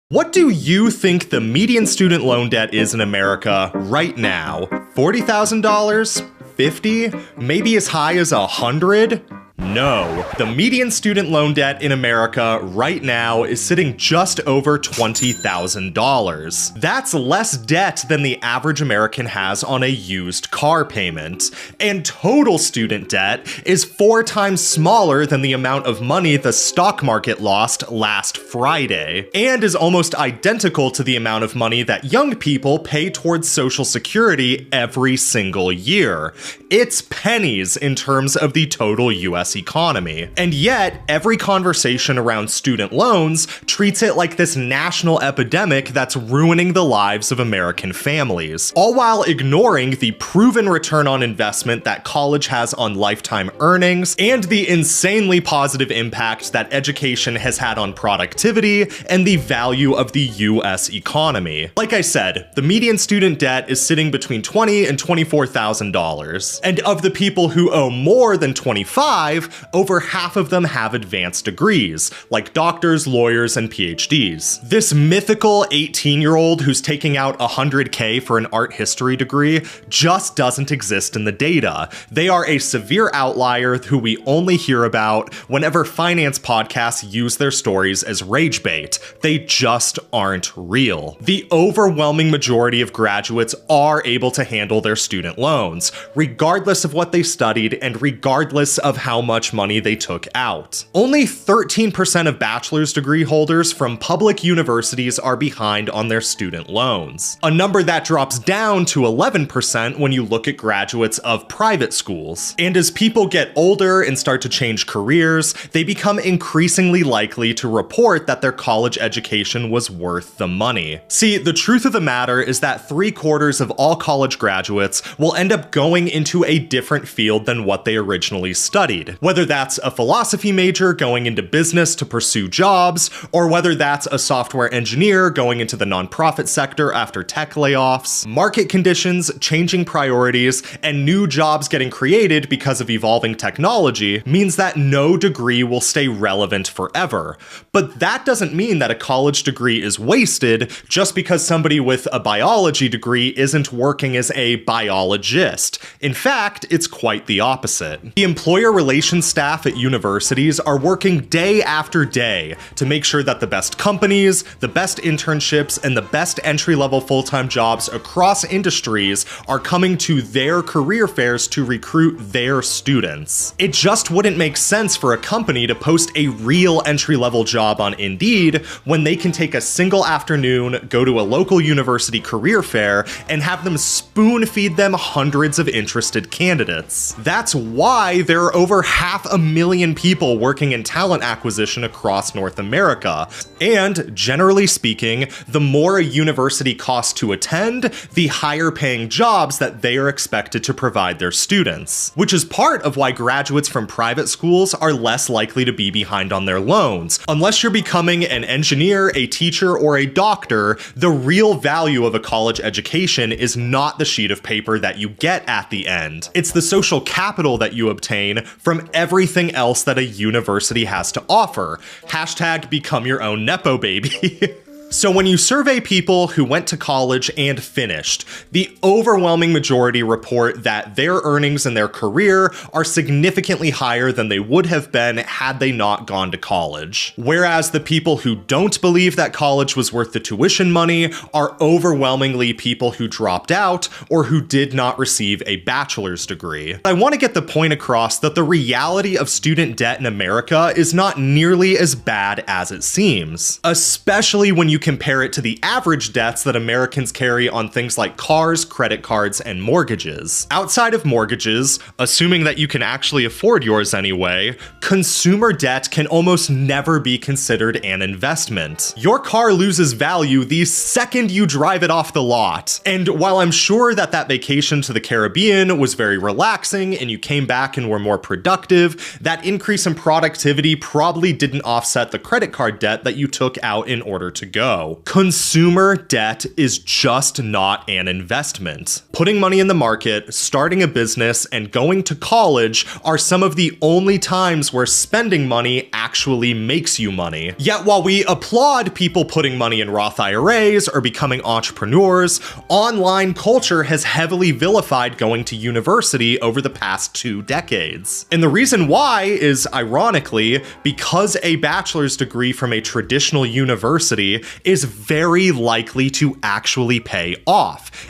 What do you think the median student loan debt is in America right now? $40,000? 50? Maybe as high as 100? No. The median student loan debt in America right now is sitting just over $20,000. That's less debt than the average American has on a used car payment. And total student debt is 4 times smaller than the amount of money the stock market lost last Friday, and is almost identical to the amount of money that young people pay towards Social Security every single year. It's pennies in terms of the total US economy. And yet, every conversation around student loans treats it like this national epidemic that's ruining the lives of American families, all while ignoring the proven return on investment that college has on lifetime earnings and the insanely positive impact that education has had on productivity and the value of the US economy. Like I said, the median student debt is sitting between $20,000 and $24,000. And of the people who owe more than 25, over half of them have advanced degrees, like doctors, lawyers, and PhDs. This mythical 18-year-old who's taking out $100K for an art history degree just doesn't exist in the data. They are a severe outlier who we only hear about whenever finance podcasts use their stories as rage bait. They just aren't real. The overwhelming majority of graduates are able to handle their student loans, regardless of what they studied and regardless of how much money they took out. Only 13% of bachelor's degree holders from public universities are behind on their student loans, a number that drops down to 11% when you look at graduates of private schools. And as people get older and start to change careers, they become increasingly likely to report that their college education was worth the money. See, the truth of the matter is that 3/4 of all college graduates will end up going into a different field than what they originally studied, whether that's a philosophy major going into business to pursue jobs, or whether that's a software engineer going into the nonprofit sector after tech layoffs. Market conditions, changing priorities, and new jobs getting created because of evolving technology means that no degree will stay relevant forever. But that doesn't mean that a college degree is wasted just because somebody with a biology degree isn't working as a biologist. In fact, it's quite the opposite. The employer relations staff at universities are working day after day to make sure that the best companies, the best internships, and the best entry-level full-time jobs across industries are coming to their career fairs to recruit their students. It just wouldn't make sense for a company to post a real entry-level job on Indeed when they can take a single afternoon, go to a local university career fair, and have them spoon-feed them hundreds of interested candidates. That's why there are over 500,000 people working in talent acquisition across North America. And generally speaking, the more a university costs to attend, the higher paying jobs that they are expected to provide their students, which is part of why graduates from private schools are less likely to be behind on their loans. Unless you're becoming an engineer, a teacher, or a doctor, the real value of a college education is not the sheet of paper that you get at the end. It's the social capital that you obtain from everything else that a university has to offer. Hashtag become your own Nepo baby. So when you survey people who went to college and finished, the overwhelming majority report that their earnings in their career are significantly higher than they would have been had they not gone to college. Whereas the people who don't believe that college was worth the tuition money are overwhelmingly people who dropped out or who did not receive a bachelor's degree. I want to get the point across that the reality of student debt in America is not nearly as bad as it seems, especially when you compare it to the average debts that Americans carry on things like cars, credit cards, and mortgages. Outside of mortgages, assuming that you can actually afford yours anyway, consumer debt can almost never be considered an investment. Your car loses value the second you drive it off the lot. And while I'm sure that vacation to the Caribbean was very relaxing and you came back and were more productive, that increase in productivity probably didn't offset the credit card debt that you took out in order to go. go. Consumer debt is just not an investment. Putting money in the market, starting a business, and going to college are some of the only times where spending money actually makes you money. Yet while we applaud people putting money in Roth IRAs or becoming entrepreneurs, online culture has heavily vilified going to university over the past 2 decades. And the reason why is, ironically, because a bachelor's degree from a traditional university is very likely to actually pay off.